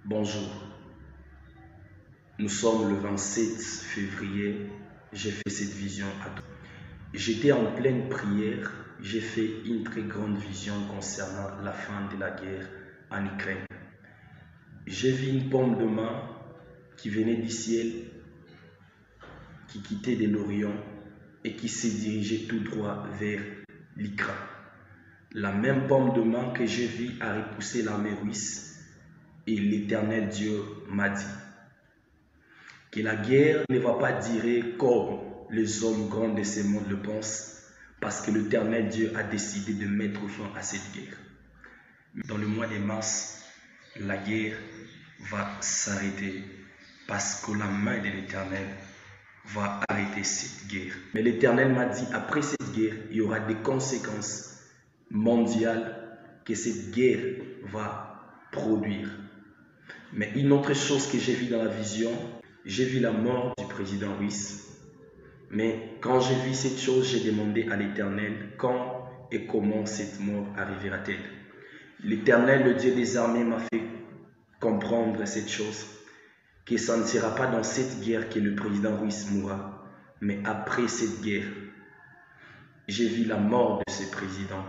Bonjour, nous sommes le 27 février, j'ai fait cette vision à toi. J'étais en pleine prière, j'ai fait une très grande vision concernant la fin de la guerre en Ukraine. J'ai vu une pomme de main qui venait du ciel, qui quittait de l'Orient et qui se dirigeait tout droit vers l'Ukraine. La même pomme de main que j'ai vue a repoussé l'armée russe. Et l'Éternel Dieu m'a dit que la guerre ne va pas durer comme les hommes grands de ce monde le pensent, parce que l'Éternel Dieu a décidé de mettre fin à cette guerre. Dans le mois de mars, la guerre va s'arrêter parce que la main de l'Éternel va arrêter cette guerre. Mais l'Éternel m'a dit, après cette guerre, il y aura des conséquences mondiales que cette guerre va produire. Mais une autre chose que j'ai vue dans la vision, j'ai vu la mort du président russe. Mais quand j'ai vu cette chose, j'ai demandé à l'Éternel quand et comment cette mort arrivera-t-elle. L'Éternel, le Dieu des armées, m'a fait comprendre cette chose, que ça ne sera pas dans cette guerre que le président russe mourra, mais après cette guerre. J'ai vu la mort de ce président.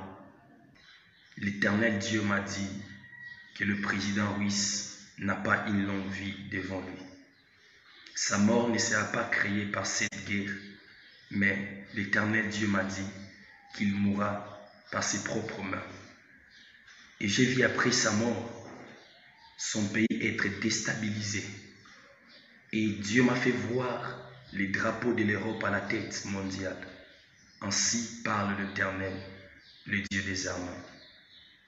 L'Éternel Dieu m'a dit que le président russe n'a pas une longue vie devant lui. Sa mort ne sera pas créée par cette guerre, mais l'Éternel Dieu m'a dit qu'il mourra par ses propres mains. Et j'ai vu après sa mort son pays être déstabilisé. Et Dieu m'a fait voir les drapeaux de l'Europe à la tête mondiale. Ainsi parle l'Éternel, le Dieu des armées.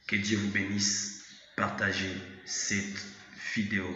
Que Dieu vous bénisse. Partagez cette vidéo.